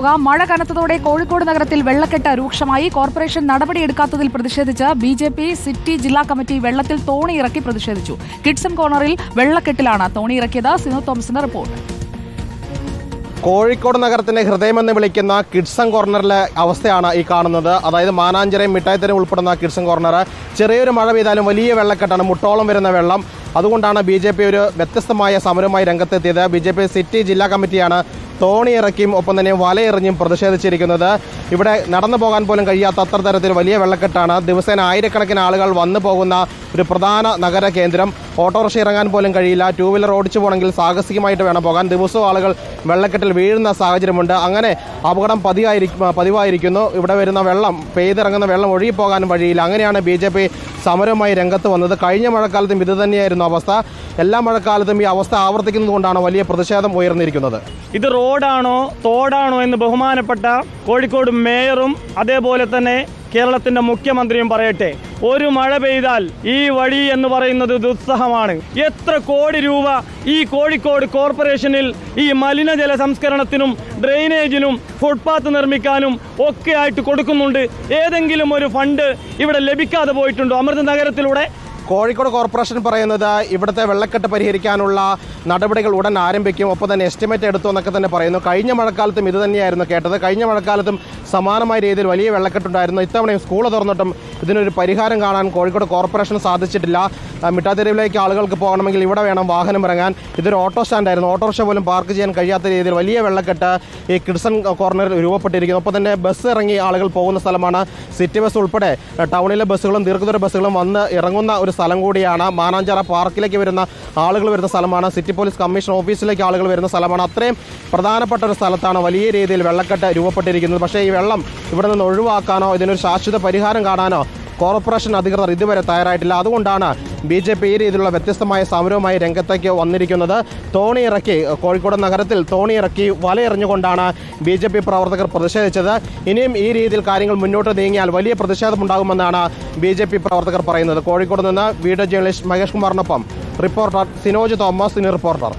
മഴ കനത്തതോടെ കോഴിക്കോട് നഗരത്തിൽ വെള്ളക്കെട്ട് രൂക്ഷമായി. കോർപ്പറേഷൻ നടപടിയെടുക്കാത്തതിൽ പ്രതിഷേധിച്ച് ബിജെപി സിറ്റി ജില്ലാ കമ്മിറ്റി വെള്ളത്തിൽ തോണിയിറക്കി പ്രതിഷേധിച്ചു. കിഡ്സൺ കോർണറിൽ വെള്ളക്കെട്ടിലാണ് തോണിയിറക്കിയത്. സിനോ തോമസിന്റെ റിപ്പോർട്ട്. കോഴിക്കോട് നഗരത്തിന്റെ ഹൃദയമെന്ന് വിളിക്കുന്ന കിഡ്സൺ കോർണറിലെ അവസ്ഥയാണ് ഈ കാണുന്നത്. അതായത് മാനാഞ്ചിറയും മിഠായിത്തെരുവും ഉൾപ്പെടുന്ന കിഡ്സൺ കോർണർ. ചെറിയൊരു മഴ പെയ്താലും വലിയ വെള്ളക്കെട്ടാണ്, മുട്ടോളം വരുന്ന വെള്ളം. അതുകൊണ്ടാണ് ബി ഒരു വ്യത്യസ്തമായ സമരവുമായി രംഗത്തെത്തിയത്. ബി സിറ്റി ജില്ലാ കമ്മിറ്റിയാണ് തോണിയിറക്കിയും ഒപ്പം തന്നെ വലയെറിഞ്ഞും പ്രതിഷേധിച്ചിരിക്കുന്നത്. ഇവിടെ നടന്നു പോകാൻ പോലും കഴിയാത്ത അത്ര തരത്തിൽ വലിയ വെള്ളക്കെട്ടാണ്. ദിവസേന ആയിരക്കണക്കിന് ആളുകൾ വന്നു പോകുന്ന ഒരു പ്രധാന നഗര കേന്ദ്രം. ഓട്ടോറിക്ഷ ഇറങ്ങാൻ പോലും കഴിയില്ല. ടൂ വീലർ ഓടിച്ചു പോകണമെങ്കിൽ സാഹസികമായിട്ട് വേണം പോകാൻ. ദിവസവും ആളുകൾ വെള്ളക്കെട്ടിൽ വീഴുന്ന സാഹചര്യമുണ്ട്. അങ്ങനെ അപകടം പതിവായിരിക്കുന്നു. ഇവിടെ വരുന്ന വെള്ളം, പെയ്തിറങ്ങുന്ന വെള്ളം ഒഴുകിപ്പോകാനും വഴിയില്ല. അങ്ങനെയാണ് ബി സമരവുമായി രംഗത്ത് വന്നത്. കഴിഞ്ഞ മഴക്കാലത്തും ഇത് തന്നെയായിരുന്നു അവസ്ഥ. എല്ലാ മഴക്കാലത്തും ഈ അവസ്ഥ ആവർത്തിക്കുന്നതുകൊണ്ടാണ് വലിയ പ്രതിഷേധം ഉയർന്നിരിക്കുന്നത്. ഇത് റോഡാണോ തോടാണോ എന്ന് ബഹുമാനപ്പെട്ട കോഴിക്കോട് മേയറും അതേപോലെ തന്നെ കേരളത്തിന്റെ മുഖ്യമന്ത്രിയും പറയട്ടെ. ഒരു മഴ പെയ്താൽ ഈ വഴി എന്ന് പറയുന്നത് ദുസ്സഹമാണ്. എത്ര കോടി രൂപ ഈ കോഴിക്കോട് കോർപ്പറേഷനിൽ ഈ മലിനജല സംസ്കരണത്തിനും ഡ്രെയിനേജിനും ഫുട്പാത്ത് നിർമ്മിക്കാനും ഒക്കെ ആയിട്ട് കൊടുക്കുന്നുണ്ട്. ഏതെങ്കിലും ഒരു ഫണ്ട് ഇവിടെ ലഭിക്കാതെ പോയിട്ടുണ്ടോ? അമൃത നഗരത്തിലൂടെ കോഴിക്കോട് കോർപ്പറേഷൻ പറയുന്നത് ഇവിടുത്തെ വെള്ളക്കെട്ട് പരിഹരിക്കാനുള്ള നടപടികൾ ഉടൻ ആരംഭിക്കും, ഒപ്പം തന്നെ എസ്റ്റിമേറ്റ് എടുത്തു എന്നൊക്കെ തന്നെ പറയുന്നു. കഴിഞ്ഞ മഴക്കാലത്തും ഇത് തന്നെയായിരുന്നു കേട്ടത്. കഴിഞ്ഞ മഴക്കാലത്തും സമാനമായ രീതിയിൽ വലിയ വെള്ളക്കെട്ടുണ്ടായിരുന്നു. ഇത്തവണയും സ്കൂൾ തുറന്നിട്ടും ഇതിനൊരു പരിഹാരം കാണാൻ കോഴിക്കോട് കോർപ്പറേഷന് സാധിച്ചിട്ടില്ല. മിഠായിത്തെരുവിലേക്ക് ആളുകൾക്ക് പോകണമെങ്കിൽ ഇവിടെ വേണം വാഹനം ഇറങ്ങാൻ. ഇതൊരു ഓട്ടോ സ്റ്റാൻഡായിരുന്നു. ഓട്ടോറിക്ഷ പോലും പാർക്ക് ചെയ്യാൻ കഴിയാത്ത രീതിയിൽ വലിയ വെള്ളക്കെട്ട് ഈ കിഡ്സൺ കോർണറിൽ രൂപപ്പെട്ടിരിക്കുന്നു. ഒപ്പം തന്നെ ബസ് ഇറങ്ങി ആളുകൾ പോകുന്ന സ്ഥലമാണ്. സിറ്റി ബസ് ഉൾപ്പെടെ ടൗണിലെ ബസ്സുകളും ദീർഘദൂര ബസ്സുകളും വന്ന് ഇറങ്ങുന്ന ഒരു സ്ഥലം കൂടിയാണ്. മാനാഞ്ചിറ പാർക്കിലേക്ക് വരുന്ന ആളുകൾ വരുന്ന സ്ഥലമാണ്. സിറ്റി പോലീസ് കമ്മീഷൻ ഓഫീസിലേക്ക് ആളുകൾ വരുന്ന സ്ഥലമാണ്. അത്രയും പ്രധാനപ്പെട്ട ഒരു സ്ഥലത്താണ് വലിയ രീതിയിൽ വെള്ളക്കെട്ട് രൂപപ്പെട്ടിരിക്കുന്നത്. പക്ഷേ ഈ വെള്ളം ഇവിടെ നിന്ന് ഒഴിവാക്കാനോ ഇതിനൊരു ശാശ്വത പരിഹാരം കാണാനോ കോർപ്പറേഷൻ അധികൃതർ ഇതുവരെ തയ്യാറായിട്ടില്ല. അതുകൊണ്ടാണ് ബി ഈ രീതിയിലുള്ള വ്യത്യസ്തമായ സമരവുമായി രംഗത്തേക്ക് വന്നിരിക്കുന്നത്. തോണിയിറക്കി, കോഴിക്കോട് നഗരത്തിൽ തോണിയിറക്കി വലയെറിഞ്ഞുകൊണ്ടാണ് ബി പ്രവർത്തകർ പ്രതിഷേധിച്ചത്. ഇനിയും ഈ രീതിയിൽ കാര്യങ്ങൾ മുന്നോട്ട് നീങ്ങിയാൽ വലിയ പ്രതിഷേധമുണ്ടാകുമെന്നാണ് ബി പ്രവർത്തകർ പറയുന്നത്. കോഴിക്കോട് നിന്ന് വീഡിയോ ജേർണലിസ്റ്റ് മഹേഷ് കുമാറിനൊപ്പം റിപ്പോർട്ടർ സിനോജ് തോമസ്, റിപ്പോർട്ടർ.